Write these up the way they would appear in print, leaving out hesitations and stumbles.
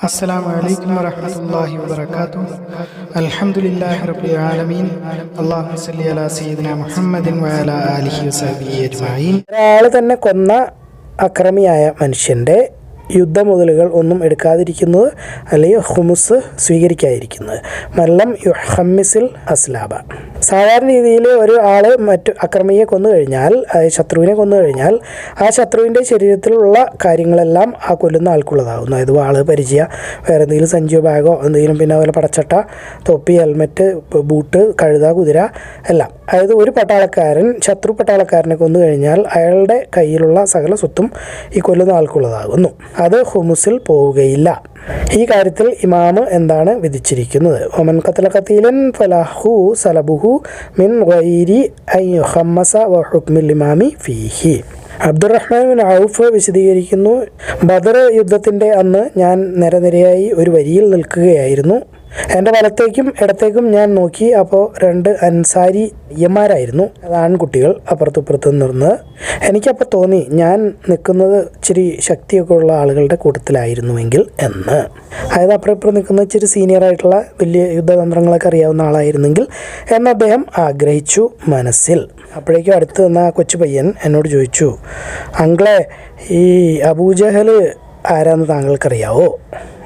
അസ്സലാമു അലൈക്കും വറഹ്മത്തുള്ളാഹി വബറകാതുഹു. അൽഹംദുലില്ലാഹി റബ്ബിൽ ആലമീൻ. അല്ലാഹുമ്മ സ്വല്ലി അലാ സയ്യിദിനാ മുഹമ്മദിൻ വഅലാ ആലിഹി വസഹ്ബിഹി അജ്മഈൻ. ഒരാൾ തന്നെ കൊന്ന അക്രമിയായ മനുഷ്യൻ്റെ യുദ്ധമുതലുകൾ ഒന്നും എടുക്കാതിരിക്കുന്നത്, അല്ലെങ്കിൽ ഹുമുസ് സ്വീകരിക്കാതിരിക്കുന്നത്. മല്ലം യുഹമ്മിസിൽ അസ്ലാബ. സാധാരണ രീതിയിൽ ഒരു ആൾ മറ്റു അക്രമിയെ കൊന്നു കഴിഞ്ഞാൽ, ശത്രുവിനെ കൊന്നു കഴിഞ്ഞാൽ, ആ ശത്രുവിൻ്റെ ശരീരത്തിലുള്ള കാര്യങ്ങളെല്ലാം ആ കൊല്ലുന്ന ആൾക്കുള്ളതാകുന്നു. അതായത് വാള്, പരിചയ, വേറെ എന്തെങ്കിലും സഞ്ചിയോ ബാഗോ എന്തെങ്കിലും, പിന്നെ അതുപോലെ പടച്ചട്ട, തൊപ്പി, ഹെൽമെറ്റ്, ബൂട്ട്, കഴുത, കുതിര എല്ലാം. അതായത് ഒരു പട്ടാളക്കാരൻ ശത്രു പട്ടാളക്കാരനെ കൊന്നു കഴിഞ്ഞാൽ അയാളുടെ കയ്യിലുള്ള സകല സ്വത്തും ഈ കൊല്ലുന്ന ആൾക്കുള്ളതാകുന്നു. അത് ഹുമുസിൽ പോവുകയില്ല. ഈ കാര്യത്തിൽ ഇമാമ് എന്താണ് വിധിച്ചിരിക്കുന്നത്? ഒമൻ ഖതല ഖതീലൻ ഫലഹു സലബുഹു മിൻ ഗൈരി അൻ യുഖമ്മസ വ ഹുക്മുൽ ഇമാമി ഫീഹി. അബ്ദുറഹ്മാൻ ബിൻ ഔഫ് വിശദീകരിക്കുന്നു, ബദർ യുദ്ധത്തിൻ്റെ അന്ന് ഞാൻ നിരനിരയായി ഒരു വരിയിൽ നിൽക്കുകയായിരുന്നു. എൻ്റെ വലത്തേക്കും ഇടത്തേക്കും ഞാൻ നോക്കി. അപ്പോൾ രണ്ട് അൻസാരി യന്മാരായിരുന്നു, അത് ആൺകുട്ടികൾ, അപ്പുറത്തും നിന്ന്. എനിക്കപ്പോൾ തോന്നി ഞാൻ നിൽക്കുന്നത് ഇച്ചിരി ശക്തിയൊക്കെ ഉള്ള ആളുകളുടെ കൂട്ടത്തിലായിരുന്നുവെങ്കിൽ എന്ന്. അതായത് അപ്പുറം നിൽക്കുന്ന ഇച്ചിരി സീനിയറായിട്ടുള്ള വലിയ യുദ്ധതന്ത്രങ്ങളൊക്കെ അറിയാവുന്ന ആളായിരുന്നെങ്കിൽ എന്ന് അദ്ദേഹം ആഗ്രഹിച്ചു മനസ്സിൽ. അപ്പോഴേക്കും അടുത്ത് നിന്ന ആ കൊച്ചു പയ്യൻ എന്നോട് ചോദിച്ചു, അങ്കിളെ, ഈ അബൂജഹൽ ആരാന്ന് താങ്കൾക്കറിയാവോ?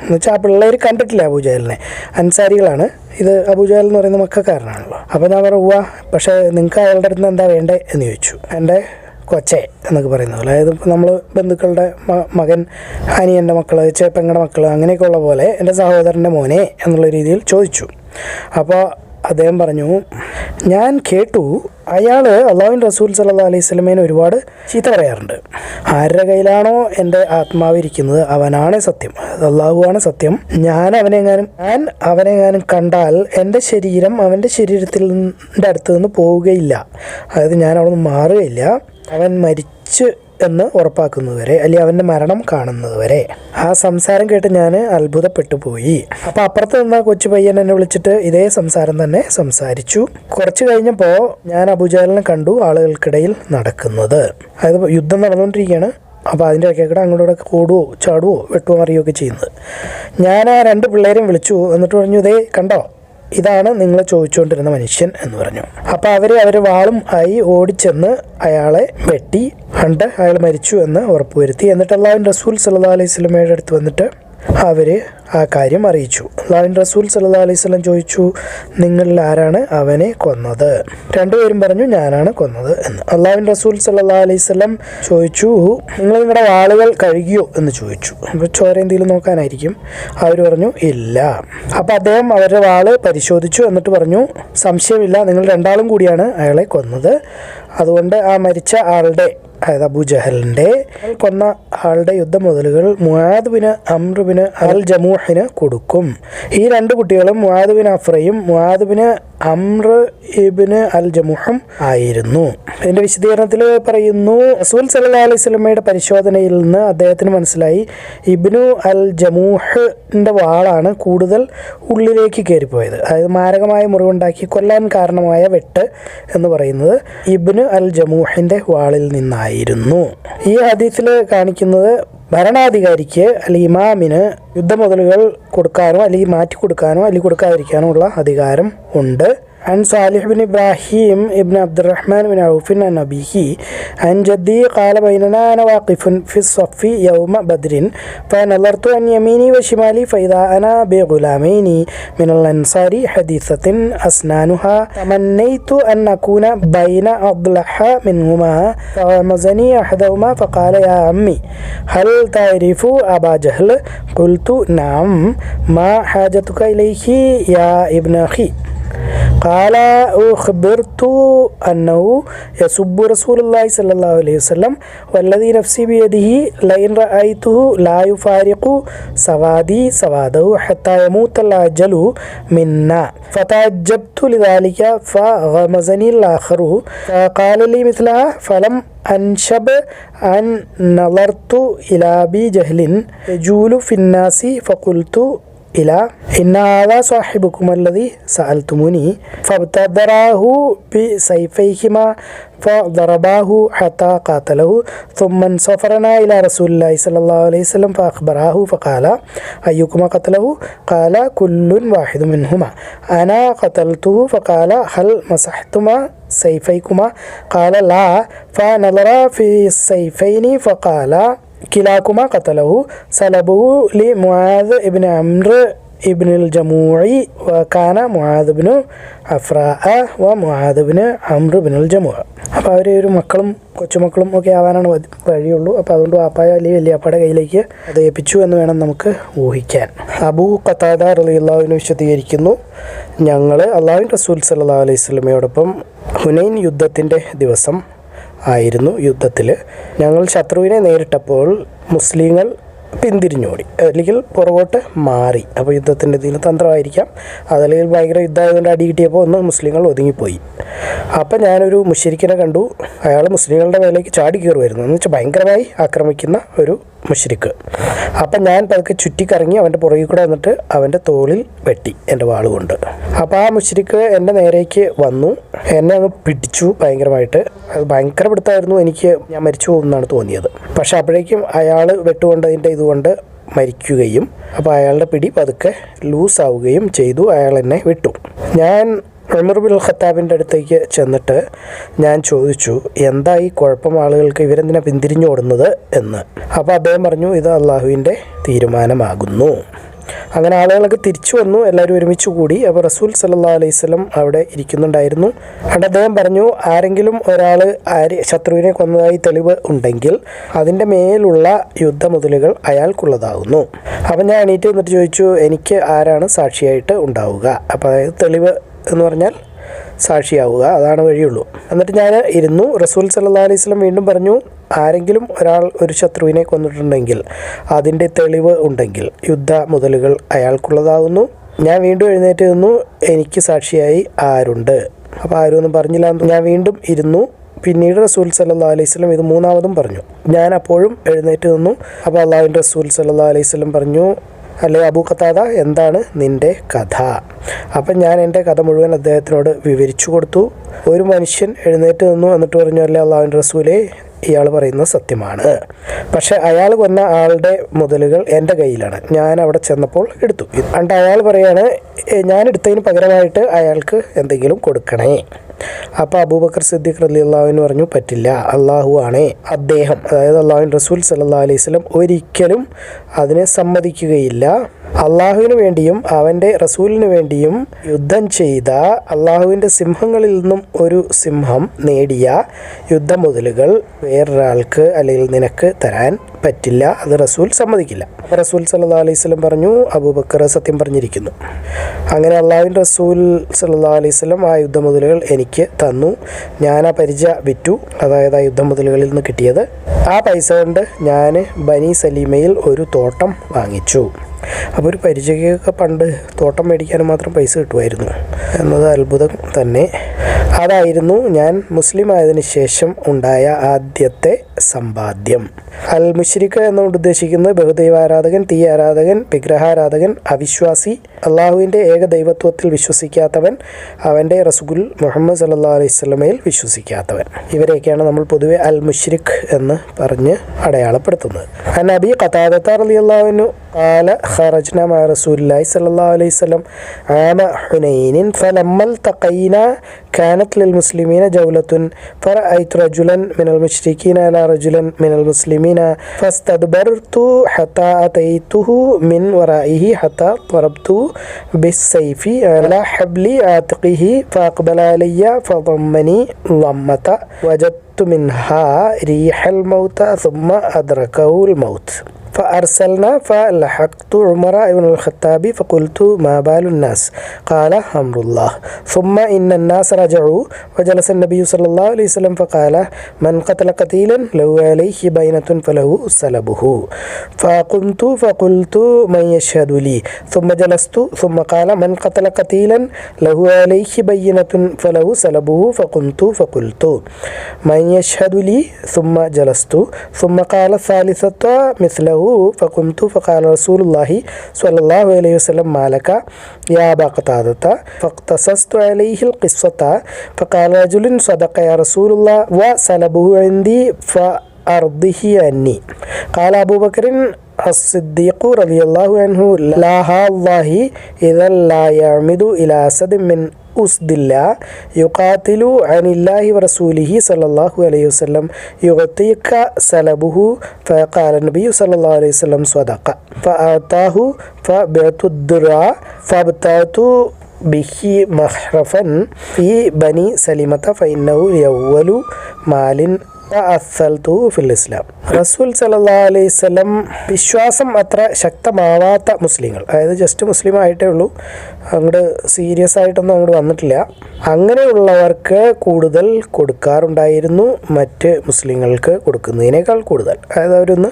എന്നുവെച്ചാൽ ആ പിള്ളേർ കണ്ടിട്ടില്ല അബൂജഹലിനെ. അൻസാരികളാണ്. ഇത് അബൂജഹൽ എന്ന് പറയുന്ന മക്കാരനാണല്ലോ. അപ്പോൾ ഞാൻ പറഞ്ഞു, ഉവ്വ, പക്ഷേ നിങ്ങൾക്ക് അയാളുടെ അടുത്ത് എന്താ വേണ്ടേ എന്ന് ചോദിച്ചു. എൻ്റെ കൊച്ചെ എന്നൊക്കെ പറയുന്ന പോലെ, അതായത് നമ്മൾ ബന്ധുക്കളുടെ മകൻ, അനിയൻ്റെ മക്കൾ, ചേപ്പങ്ങളുടെ മക്കൾ, അങ്ങനെയൊക്കെ ഉള്ള പോലെ എൻ്റെ സഹോദരൻ്റെ മോനെ എന്നുള്ള രീതിയിൽ ചോദിച്ചു. അപ്പോൾ അദ്ദേഹം പറഞ്ഞു, ഞാൻ കേട്ടു അയാൾ അള്ളാഹുവിൻ്റെ റസൂൽ സല്ലല്ലാഹു അലൈഹി വസല്ലമയെ ഒരുപാട് ചീത്ത പറയാറുണ്ട്. ആരുടെ കയ്യിലാണോ എൻ്റെ ആത്മാവിരിക്കുന്നത് അവനാണ് സത്യം, അള്ളാഹുവാണ് സത്യം. ഞാൻ അവനെങ്ങാനും കണ്ടാൽ എൻ്റെ ശരീരം അവൻ്റെ ശരീരത്തിൻ്റെ അടുത്ത് നിന്ന് പോവുകയില്ല. അതായത് ഞാൻ അവിടെ നിന്ന് മാറുകയില്ല. അവൻ മരിച്ച് എന്ന് ഉറപ്പാക്കുന്നതുവരെ, അല്ലെങ്കിൽ അവൻ്റെ മരണം കാണുന്നതുവരെ. ആ സംസാരം കേട്ട് ഞാൻ അത്ഭുതപ്പെട്ടു പോയി. അപ്പോൾ അപ്പുറത്ത് നിന്ന കൊച്ചു പയ്യൻ എന്നെ വിളിച്ചിട്ട് ഇതേ സംസാരം തന്നെ സംസാരിച്ചു. കുറച്ച് കഴിഞ്ഞപ്പോൾ ഞാൻ അബൂജഹലിനെ കണ്ടു ആളുകൾക്കിടയിൽ നടക്കുന്നത്. അതായത് യുദ്ധം നടന്നുകൊണ്ടിരിക്കുകയാണ്. അപ്പോൾ അതിൻ്റെ ഇടയ്ക്കൂടെ അങ്ങോട്ട് ഓടുവോ ചാടുവോ വെട്ടുവോ മറിയുകയൊക്കെ ചെയ്യുന്നത്. ഞാൻ ആ രണ്ട് പിള്ളേരെയും വിളിച്ചു. എന്നിട്ട് പറഞ്ഞു, ഇതേ കണ്ടോ, ഇതാണ് നിങ്ങൾ ചോദിച്ചുകൊണ്ടിരുന്ന മനുഷ്യൻ എന്ന് പറഞ്ഞു. അപ്പോൾ അവർ വാളും ആയി ഓടിച്ചെന്ന് അയാളെ വെട്ടി കണ്ട് അയാൾ മരിച്ചു എന്ന് ഉറപ്പുവരുത്തി. എന്നിട്ട് അല്ലാഹുവിൻ്റെ റസൂൽ സല്ലല്ലാഹു അലൈഹി വസല്ലമയുടെ അടുത്ത് വന്നിട്ട് അവർ ആ കാര്യം അറിയിച്ചു. അല്ലാഹുവിൻ്റെ റസൂൽ സല്ലല്ലാഹു അലൈഹി വസല്ലം ചോദിച്ചു, നിങ്ങളിൽ ആരാണ് അവനെ കൊന്നത്? രണ്ടുപേരും പറഞ്ഞു, ഞാനാണ് കൊന്നത് എന്ന്. അല്ലാഹുവിൻ്റെ റസൂൽ സല്ലല്ലാഹു അലൈഹി വസല്ലം ചോദിച്ചു, നിങ്ങൾ നിങ്ങളുടെ വാളുകൾ കഴുകിയോ എന്ന് ചോദിച്ചു. അപ്പോൾ ചോര എന്തെങ്കിലും നോക്കാനായിരിക്കും. അവർ പറഞ്ഞു, ഇല്ല. അപ്പോൾ അദ്ദേഹം അവരുടെ വാള് പരിശോധിച്ചു. എന്നിട്ട് പറഞ്ഞു, സംശയമില്ല, നിങ്ങൾ രണ്ടാളും കൂടിയാണ് അയാളെ കൊന്നത്. അതുകൊണ്ട് ആ മരിച്ച ആളുടെ, അതായത് അബൂജഹലിൻ്റെ കൊന്ന ആളുടെ യുദ്ധമുതലുകൾ Muadh bin Amr bin al ജമൂഹിന് കൊടുക്കും. ഈ രണ്ട് കുട്ടികളും മുആദ് ബിൻ അഫ്രയും Muadh bin Amr ibn al ജമൂഹും ആയിരുന്നു. ഇതിൻ്റെ വിശദീകരണത്തിൽ പറയുന്നു, റസൂൽ സല്ലല്ലാഹു അലൈഹി വസല്ലമയുടെ പരിശോധനയിൽ നിന്ന് അദ്ദേഹത്തിന് മനസ്സിലായി ഇബ്നു അൽ ജമൂഹിൻ്റെ വാളാണ് കൂടുതൽ ഉള്ളിലേക്ക് കയറിപ്പോയത്. അതായത് മാരകമായ മുറിവുണ്ടാക്കി കൊല്ലാൻ കാരണമായ വെട്ട് എന്ന് പറയുന്നത് ഇബ്നു അൽ ജമൂഹിൻ്റെ വാളിൽ നിന്നായിരുന്നു. ഈ ഹദീസിൽ കാണിക്കുന്നത് ഭരണാധികാരിക്ക് അല്ലെങ്കിൽ ഇമാമിന് യുദ്ധമുതലുകൾ കൊടുക്കാനോ അല്ലെങ്കിൽ മാറ്റി കൊടുക്കാനോ അല്ലെങ്കിൽ കൊടുക്കാതിരിക്കാനോ ഉള്ള അധികാരം ഉണ്ട്. عن صالح بن إبراهيم ابن عبد الرحمن بن عوف عن أبيه عن جدي قال بيننا أنا واقف في الصف يوم بدر فنظرت عن يميني وشمالي فإذا أنا بغلامين من الأنصار حديثة أسنانها تمنيت أن أكون بين أضلح منهما فغمزني أحدهما فقال يا عمي هل تعرف أبا جهل؟ قلت نعم. ما حاجتك إليه يا ابن أخي؟ قال أخبرت أنه يسب رسول الله صلى الله عليه وسلم والذي نفسي بيده لئن رأيته لا يفارق سوادي سواده حتى يموت الأجل منا. فتعجبت لذلك فغمزني الآخر فقال لي مثلها فلم أنشب أن نظرت إلى أبي جهل يجول في الناس فقلت إلى إن هذا صاحبكم الذي سألتموني فابتدراه بسيفيهما فضرباه حتى قاتله ثم انصفرنا إلى رسول الله صلى الله عليه وسلم فأخبراه فقال أيكما قتله؟ قال كل واحد منهما. أنا قتلته. فقال هل مسحتما سيفيكما؟ قال لا. فنظر في السيفين فقال كلاكما قتله. سلبه لمعاذ بن عمرو ابن الجموع وكان معاذ بن അഫ്രാഅ വ മുആദ് ബിൻ അംർ ബിൻ അൽ ജമൂഅ. അപ്പോൾ അവർ ഒരു മക്കളും കൊച്ചുമക്കളും ഒക്കെ ആവാനാണ് വഴിയുള്ളൂ. അപ്പോൾ അതുകൊണ്ട് വാപ്പായ അല്ലെങ്കിൽ വലിയപ്പാടെ കയ്യിലേക്ക് അത് ഏൽപ്പിച്ചു എന്ന് വേണം നമുക്ക് ഊഹിക്കാൻ. അബൂ ഖതാദ റളിയല്ലാഹു അൻഹു വിശദീകരിക്കുന്നു, ഞങ്ങൾ അള്ളാഹുവിൻ്റെ റസൂൽ സല്ലല്ലാഹു അലൈഹി വസല്ലമയോടൊപ്പം ഹുനൈൻ യുദ്ധത്തിൻ്റെ ദിവസം ആയിരുന്നു. യുദ്ധത്തിൽ ഞങ്ങൾ ശത്രുവിനെ നേരിട്ടപ്പോൾ മുസ്ലിങ്ങൾ പിന്തിരിഞ്ഞോടി, അല്ലെങ്കിൽ പുറകോട്ട് മാറി. അപ്പോൾ യുദ്ധത്തിൻ്റെ ഇതിന് തന്ത്രമായിരിക്കാം, അതല്ലെങ്കിൽ ഭയങ്കര യുദ്ധമായതുകൊണ്ട് അടി കിട്ടിയപ്പോൾ ഒന്ന് മുസ്ലിങ്ങൾ ഒതുങ്ങിപ്പോയി. അപ്പം ഞാനൊരു മുശ്രിക്കിനെ കണ്ടു. അയാൾ മുസ്ലിങ്ങളുടെ മേലേക്ക് ചാടി കയറുമായിരുന്നു, എന്ന് വെച്ചാൽ ഭയങ്കരമായി ആക്രമിക്കുന്ന ഒരു മുശ്രിക്ക്. അപ്പം ഞാൻ പതുക്കെ ചുറ്റിക്കറങ്ങി അവൻ്റെ പുറകിൽ കൂടെ വന്നിട്ട് അവൻ്റെ തോളിൽ വെട്ടി എൻ്റെ വാളുകൊണ്ട്. അപ്പോൾ ആ മുശ്രിക്ക് എൻ്റെ നേരേക്ക് വന്നു, എന്നെ അങ്ങ് പിടിച്ചു ഭയങ്കരമായിട്ട്. അത് ഭയങ്കര പിടുത്തമായിരുന്നു. ഞാൻ മരിച്ചു പോകുമെന്നാണ് തോന്നിയത്. പക്ഷെ അപ്പോഴേക്കും അയാൾ വെട്ടുകൊണ്ടതിൻ്റെ ഇതുകൊണ്ട് മരിക്കുകയും അപ്പോൾ അയാളുടെ പിടി പതുക്കെ ലൂസാവുകയും ചെയ്തു. അയാൾ എന്നെ വിട്ടു. ഞാൻ ഉമർ ബിൻ ഖത്താബിൻ്റെ അടുത്തേക്ക് ചെന്നിട്ട് ഞാൻ ചോദിച്ചു, എന്താ ഈ കുഴപ്പം, ആളുകൾക്ക് ഇവരെന്തിനാണ് പിന്തിരിഞ്ഞോടുന്നത് എന്ന്. അപ്പോൾ അദ്ദേഹം പറഞ്ഞു, ഇത് അള്ളാഹുവിൻ്റെ തീരുമാനമാകുന്നു. അങ്ങനെ ആളുകളൊക്കെ തിരിച്ചു വന്നു, എല്ലാവരും ഒരുമിച്ച് കൂടി. അപ്പോൾ റസൂൽ സല്ലല്ലാഹു അലൈഹി വസല്ലം അവിടെ ഇരിക്കുന്നുണ്ടായിരുന്നു. അവിടെ അദ്ദേഹം പറഞ്ഞു, ആരെങ്കിലും ഒരാൾ ശത്രുവിനെ കൊന്നതായി തെളിവ് ഉണ്ടെങ്കിൽ അതിൻ്റെ മേലുള്ള യുദ്ധമുതലുകൾ അയാൾക്കുള്ളതാകുന്നു. അപ്പം ഞാൻ എണീറ്റ് വന്നിട്ട് ചോദിച്ചു, എനിക്ക് ആരാണ് സാക്ഷിയായിട്ട് ഉണ്ടാവുക? അപ്പോൾ അതായത് തെളിവ് എന്ന് പറഞ്ഞാൽ സാക്ഷിയാവുക, അതാണ് വഴിയുള്ളൂ. എന്നിട്ട് ഞാൻ ഇരുന്നു. റസൂൽ സല്ലല്ലാഹു അലൈഹി വസല്ലം വീണ്ടും പറഞ്ഞു, ആരെങ്കിലും ഒരാൾ ഒരു ശത്രുവിനെ കൊന്നിട്ടുണ്ടെങ്കിൽ അതിൻ്റെ തെളിവ് ഉണ്ടെങ്കിൽ യുദ്ധ മുതലുകൾ അയാൾക്കുള്ളതാകുന്നു. ഞാൻ വീണ്ടും എഴുന്നേറ്റ് നിന്നു, എനിക്ക് സാക്ഷിയായി ആരുണ്ട്? അപ്പോൾ ആരും ഒന്നും പറഞ്ഞില്ല. ഞാൻ വീണ്ടും ഇരുന്നു. പിന്നീട് റസൂൽ സല്ലല്ലാഹു അലൈഹി വസല്ലം ഇത് മൂന്നാമതും പറഞ്ഞു. ഞാൻ അപ്പോഴും എഴുന്നേറ്റ് നിന്നു. അപ്പോൾ അള്ളാഹുവിൻ്റെ റസൂൽ സല്ലല്ലാഹു അലൈഹി വസല്ലം പറഞ്ഞു, അല്ലേ അബൂ ഖതാദ, എന്താണ് നിൻ്റെ കഥ? അപ്പം ഞാൻ എൻ്റെ കഥ മുഴുവൻ അദ്ദേഹത്തിനോട് വിവരിച്ചു കൊടുത്തു. ഒരു മനുഷ്യൻ എഴുന്നേറ്റ് നിന്നു, എന്നിട്ട് പറഞ്ഞു, അല്ലേ അള്ളാഹുവിൻ്റെ റസൂലേ, ഇയാൾ പറയുന്നത് സത്യമാണ്. പക്ഷേ അയാൾ കൊന്ന ആളുടെ മുതലുകൾ എൻ്റെ കയ്യിലാണ്, ഞാൻ അവിടെ ചെന്നപ്പോൾ എടുത്തു. എന്നിട്ട് അയാൾ പറയാണ്, ഞാൻ എടുത്തതിന് പകരമായിട്ട് അയാൾക്ക് എന്തെങ്കിലും കൊടുക്കണേ. അപ്പോൾ അബൂബക്കർ സിദ്ദീഖ് റളിയല്ലാഹു അൻഹു പറഞ്ഞു, പറ്റില്ല, അള്ളാഹു ആണേ അദ്ദേഹം, അതായത് അള്ളാഹുവിൻ്റെ റസൂൽ സല്ലല്ലാഹു അലൈഹി വസല്ലം ഒരിക്കലും അതിനെ സമ്മതിക്കുകയില്ല. അള്ളാഹുവിന് വേണ്ടിയും അവൻ്റെ റസൂലിന് വേണ്ടിയും യുദ്ധം ചെയ്ത അള്ളാഹുവിൻ്റെ സിംഹങ്ങളിൽ നിന്നും ഒരു സിംഹം നേടിയ യുദ്ധമുതലുകൾ വേറൊരാൾക്ക് അല്ലെങ്കിൽ നിനക്ക് തരാൻ പറ്റില്ല, അത് റസൂൽ സമ്മതിക്കില്ല. റസൂൽ സല്ലല്ലാഹു അലൈഹി വസല്ലം പറഞ്ഞു, അബൂബക്കർ സത്യം പറഞ്ഞിരിക്കുന്നു. അങ്ങനെ അള്ളാഹുവിൻ്റെ റസൂൽ സല്ലല്ലാഹു അലൈഹി വസല്ലം ആ യുദ്ധമുതലുകൾ എനിക്ക് തന്നു. ഞാൻ ആ പരിച വിറ്റു, അതായത് ആ യുദ്ധമുതലുകളിൽ നിന്ന് കിട്ടിയത്. ആ പൈസ കൊണ്ട് ഞാൻ ബനി സലീമയിൽ ഒരു തോട്ടം വാങ്ങിച്ചു. അപ്പോൾ ഒരു പരിചയമൊക്കെ പണ്ട് തോട്ടം മേടിക്കാനും മാത്രം പൈസ കിട്ടുമായിരുന്നു എന്നത് അത്ഭുതം തന്നെ. അതായിരുന്നു ഞാൻ മുസ്ലിം ആയതിനു ശേഷം ഉണ്ടായ ആദ്യത്തെ സമ്പാദ്യം. അൽ മുശ്രിക്ക് എന്നുകൊണ്ട് ഉദ്ദേശിക്കുന്നത് ബഹുദൈവാരാധകൻ, തീ ആരാധകൻ, വിഗ്രഹാരാധകൻ, അവിശ്വാസി, അള്ളാഹുവിൻ്റെ ഏകദൈവത്വത്തിൽ വിശ്വസിക്കാത്തവൻ, അവൻ്റെ റസൂൽ മുഹമ്മദ് സല്ലല്ലാഹു അലൈഹി വസല്ലമയിൽ വിശ്വസിക്കാത്തവൻ. ഇവരെയൊക്കെയാണ് നമ്മൾ പൊതുവെ അൽ മുശ്രിക്ക് എന്ന് പറഞ്ഞ് അടയാളപ്പെടുത്തുന്നത്. അൻ അബീ ഖതാദ റളിയല്ലാഹു അൻഹു قال خرجنا مع رسول الله صلى الله عليه وسلم عام حنين فلما التقينا كانت للمسلمين جولة فرأيت رجلا من المشركين على رجلا من المسلمين فاستدبرت حتى أتيته من ورائه حتى ضربت بالسيف على حبل عاتقه فأقبل علي فضمني ضمة وجدت منها ريح الموت ثم أدركه الموت فأرسلنا فلحقت عمر بن الخطاب فقلت ما بال الناس؟ قال أمر الله. ثم إن الناس رجعوا وجلس النبي صلى الله عليه وسلم فقال من قتل قتيلا له عليه بينة فله سلبه. فقمت فقلت من يشهد لي؟ ثم جلست ثم قال من قتل قتيلا له عليه بينة فله سلبه. فقمت فقلت من يشهد لي؟ ثم جلست ثم قال الثالثة مثله فقمت فقال رسول الله صلى الله عليه وسلم ما لك يا أبا قتادة فاقتصصت عليه القصة فقال رجل صدق يا رسول الله وسلبه عندي فأرضه عني. قال أبو بكر الصديق رضي الله عنه لا الله إذا لا يعمد إلى أسد من أسد الله يقاتل عن الله ورسوله صلى الله عليه وسلم يغطيك سلبه. فقال النبي صلى الله عليه وسلم صدق فأعطاه فبعت الدرع فابتعت به محرفا في بني سلمة فإنه أول مال ഫിൽ ഇസ്ലാം. റസൂൽ സല്ലല്ലാഹു അലൈഹി വസല്ലം വിശ്വാസം അത്ര ശക്തമാവാത്ത മുസ്ലിങ്ങൾ, അതായത് ജസ്റ്റ് മുസ്ലിം ആയിട്ടേ ഉള്ളൂ, അങ്ങോട്ട് സീരിയസ് ആയിട്ടൊന്നും അങ്ങോട്ട് വന്നിട്ടില്ല, അങ്ങനെയുള്ളവർക്ക് കൂടുതൽ കൊടുക്കാറുണ്ടായിരുന്നു മറ്റ് മുസ്ലിങ്ങൾക്ക് കൊടുക്കുന്നതിനേക്കാൾ കൂടുതൽ. അതായത് അവരൊന്ന്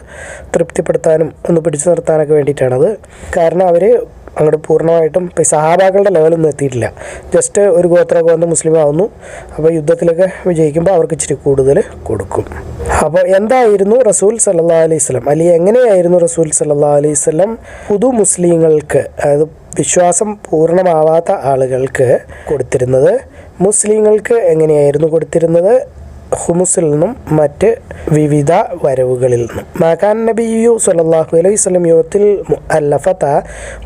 തൃപ്തിപ്പെടുത്താനും ഒന്ന് പിടിച്ചു നിർത്താനൊക്കെ വേണ്ടിയിട്ടാണത്. കാരണം അവർ അങ്ങോട്ട് പൂർണ്ണമായിട്ടും ഇപ്പോൾ സഹാബാക്കളുടെ ലെവലൊന്നും എത്തിയിട്ടില്ല. ജസ്റ്റ് ഒരു ഗോത്രമൊക്കെ വന്ന് മുസ്ലിം ആവുന്നു, അപ്പോൾ യുദ്ധത്തിലൊക്കെ വിജയിക്കുമ്പോൾ അവർക്ക് ഇച്ചിരി കൂടുതൽ കൊടുക്കും. അപ്പോൾ എന്തായിരുന്നു റസൂൽ സല്ലല്ലാഹു അലൈഹി വസല്ലം, അല്ലെങ്കിൽ എങ്ങനെയായിരുന്നു റസൂൽ സല്ലല്ലാഹു അലൈഹി വസല്ലം പുതു മുസ്ലിങ്ങൾക്ക്, അതായത് വിശ്വാസം പൂർണ്ണമാവാത്ത ആളുകൾക്ക് കൊടുത്തിരുന്നത്? മുസ്ലിങ്ങൾക്ക് എങ്ങനെയായിരുന്നു കൊടുത്തിരുന്നത്? ഹുമുസിൽ നിന്നും മറ്റ് വിവിധ വരവുകളിൽ നിന്നും. മാകാൻ നബിയു സല്ലല്ലാഹു അലൈഹി വസല്ലം യുത്തിൽ മുഅല്ലഫത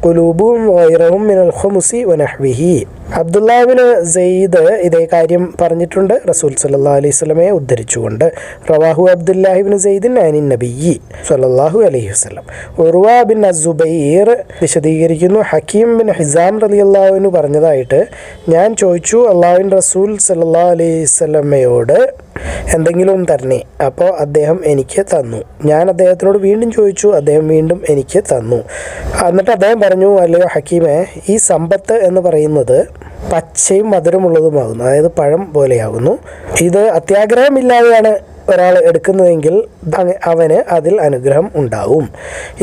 ഖുലൂബുഹും വഗൈറഹും മിനൽ ഖുമുസി വനഹ്വിഹി. അബ്ദുല്ലാഹ് ഇബ്നു സെയ്ദ് ഇതേ കാര്യം പറഞ്ഞിട്ടുണ്ട് റസൂൽ സല്ലല്ലാഹു അലൈഹി വസല്ലമയെ ഉദ്ധരിച്ചുകൊണ്ട്. റവാഹു അബ്ദുല്ലാഹ് ഇബ്നു സെയ്ദിൻ അനിൻ നബിയ്യി സല്ലല്ലാഹു അലൈഹി വസല്ലം. ഉർവ ബിൻ അസ്സുബൈർ വിശദീകരിക്കുന്നു, ഹക്കീം ബിൻ ഹിസാം റളിയല്ലാഹു അൻഹു പറഞ്ഞതായിട്ട്, ഞാൻ ചോദിച്ചു അല്ലാഹുവിൻ്റെ റസൂൽ സല്ലല്ലാഹു അലൈഹി വസല്ലമയോട് എന്തെങ്കിലും തരണേ, അപ്പോൾ അദ്ദേഹം എനിക്ക് തന്നു. ഞാൻ അദ്ദേഹത്തിനോട് വീണ്ടും ചോദിച്ചു, അദ്ദേഹം വീണ്ടും എനിക്ക് തന്നു. എന്നിട്ട് അദ്ദേഹം പറഞ്ഞു, അല്ലയോ ഹക്കീമേ, ഈ സമ്പത്ത് എന്ന് പറയുന്നത് പച്ചയും മധുരമുള്ളതുമാകുന്നു, അതായത് പഴം പോലെയാകുന്നു. ഇത് അത്യാഗ്രഹമില്ലാതെയാണ് ഒരാൾ എടുക്കുന്നതെങ്കിൽ അവന് അതിൽ അനുഗ്രഹം ഉണ്ടാവും.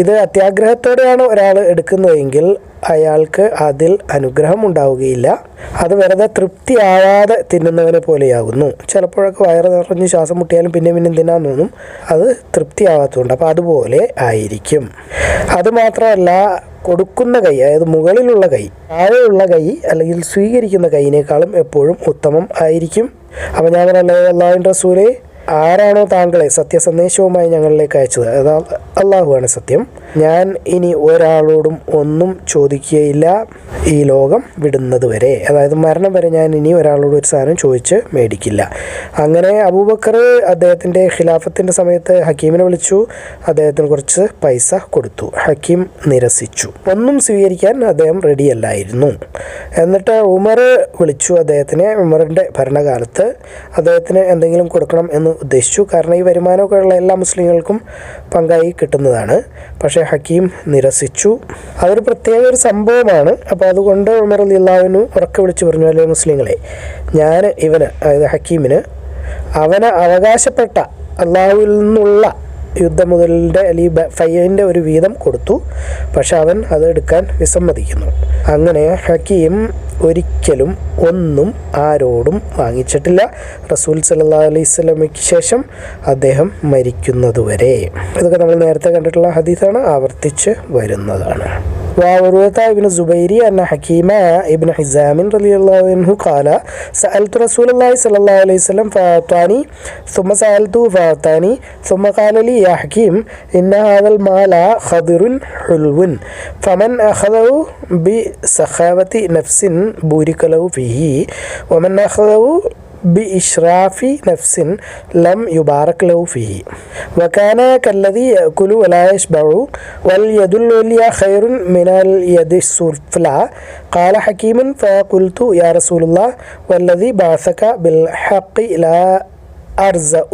ഇത് അത്യാഗ്രഹത്തോടെയാണ് ഒരാൾ എടുക്കുന്നതെങ്കിൽ അയാൾക്ക് അതിൽ അനുഗ്രഹം ഉണ്ടാവുകയില്ല. അത് വെറുതെ തൃപ്തിയാവാതെ തിന്നുന്നവനെ പോലെയാകുന്നു. ചിലപ്പോഴൊക്കെ വയറ് നിറഞ്ഞ് ശ്വാസം മുട്ടിയാലും പിന്നെ തിന്നാൻ തോന്നും, അത് തൃപ്തിയാവാത്തതുകൊണ്ട്. അപ്പോൾ അതുപോലെ ആയിരിക്കും. അതുമാത്രമല്ല, കൊടുക്കുന്ന കൈ, അതായത് മുകളിലുള്ള കൈ താഴെയുള്ള കൈ അല്ലെങ്കിൽ സ്വീകരിക്കുന്ന കൈയിനേക്കാളും എപ്പോഴും ഉത്തമം ആയിരിക്കും. അപ്പോൾ ഞാൻ അല്ലാഹുവിൻ്റെ റസൂലേ, ആരാണോ താങ്കളെ സത്യസന്ദേശവുമായി ഞങ്ങളിലേക്ക് അയച്ചത്, അതായത് അള്ളാഹുവാണ് സത്യം, ഞാൻ ഇനി ഒരാളോടും ഒന്നും ചോദിക്കുകയില്ല ഈ ലോകം വിടുന്നത് വരെ, അതായത് മരണം വരെ ഞാൻ ഇനി ഒരാളോട് ഒരു സാധനം ചോദിച്ച് മേടിക്കില്ല. അങ്ങനെ അബൂബക്കർ അദ്ദേഹത്തിൻ്റെ ഖിലാഫത്തിൻ്റെ സമയത്ത് ഹക്കീമിനെ വിളിച്ചു, അദ്ദേഹത്തിന് കുറച്ച് പൈസ കൊടുത്തു. ഹക്കീം നിരസിച്ചു, ഒന്നും സ്വീകരിക്കാൻ അദ്ദേഹം റെഡിയല്ലായിരുന്നു. എന്നിട്ട് ഉമർ വിളിച്ചു അദ്ദേഹത്തിനെ. ഉമറിൻ്റെ ഭരണകാലത്ത് അദ്ദേഹത്തിന് എന്തെങ്കിലും കൊടുക്കണം എന്ന് ഉദ്ദേശിച്ചു. കാരണം ഈ വരുമാനമൊക്കെ ഉള്ള എല്ലാ മുസ്ലിങ്ങൾക്കും പങ്കായി കിട്ടുന്നതാണ്. പക്ഷേ ഹക്കീം നിരസിച്ചു. അതൊരു പ്രത്യേക ഒരു സംഭവമാണ്. അപ്പോൾ അതുകൊണ്ട് ഉമർ റളിയല്ലാഹു അൻഹു ഉറക്കെ വിളിച്ചു പറഞ്ഞു, അല്ലേ മുസ്ലിങ്ങളെ, ഞാൻ ഇവന്, അതായത് ഹക്കീമിന്, അവന് അവകാശപ്പെട്ട അള്ളാഹുവിൽ നിന്നുള്ള യുദ്ധമുതലിൻ്റെ അല്ലെങ്കിൽ ഫയ്യൻ്റെ ഒരു വീതം കൊടുത്തു. പക്ഷെ അവൻ അത് എടുക്കാൻ വിസമ്മതിക്കുന്നു. അങ്ങനെ ഹക്കീം ഒരിക്കലും ഒന്നും ആരോടും വാങ്ങിച്ചിട്ടില്ല റസൂൽ സല്ലല്ലാഹു അലൈഹി വസല്ലമയ്ക്ക് ശേഷം അദ്ദേഹം മരിക്കുന്നതുവരെ. ഇതൊക്കെ നമ്മൾ നേരത്തെ കണ്ടിട്ടുള്ള ഹദീസാണ്, ആവർത്തിച്ച് വരുന്നതാണ്. وعروة بن الزبير أن حكيم ابن حزام رضي الله عنه قال سألت رسول الله صلى الله عليه وسلم فأعطاني ثم سألته فأعطاني ثم قال لي يا حكيم إن هذا المال خضر حلو فمن أخذه بسخاوة نفس بورك له فيه ومن أخذه بإشراف نفس لم يبارك له فيه وكان كالذي يأكل ولا يشبع واليد العليا خير من اليد السفلى. قال حكيم فقلت يا رسول الله والذي بعثك بالحق لا أرزأ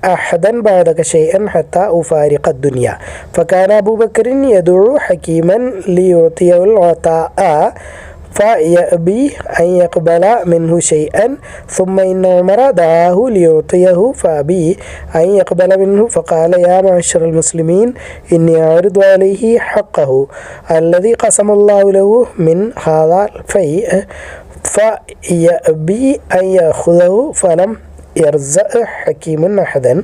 أحدا بعدك شيئا حتى أفارق الدنيا. فكان أبو بكر يدعو حكيما ليعطيه العطاء فيأبي أن يقبل منه شيئا ثم إن عمر دعاه ليعطيه فأبي أن يقبل منه فقال يا معشر المسلمين إني أعرض عليه حقه الذي قسم الله له من هذا الفيء فيأبي أن يأخذه فلم يرزق حكيم أحدا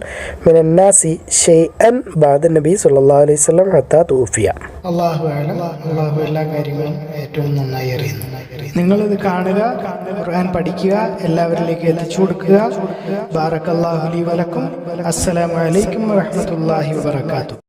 من الناس شيئا بعد النبي صلى الله عليه وسلم حتى توفي. അള്ളാഹു എല്ലാ കാര്യങ്ങളും ഏറ്റവും നന്നായി അറിയുന്നു. നിങ്ങളിത് കാണുക, ഖുർആൻ പഠിക്കുക, എല്ലാവരിലേക്ക് എത്തിച്ചു കൊടുക്കുക. ബാറക്കല്ലാഹു ലി വലക്കും. അസ്സലാമു അലൈക്കും വറഹ്മത്തുള്ളാഹി വബറകാതുഹു.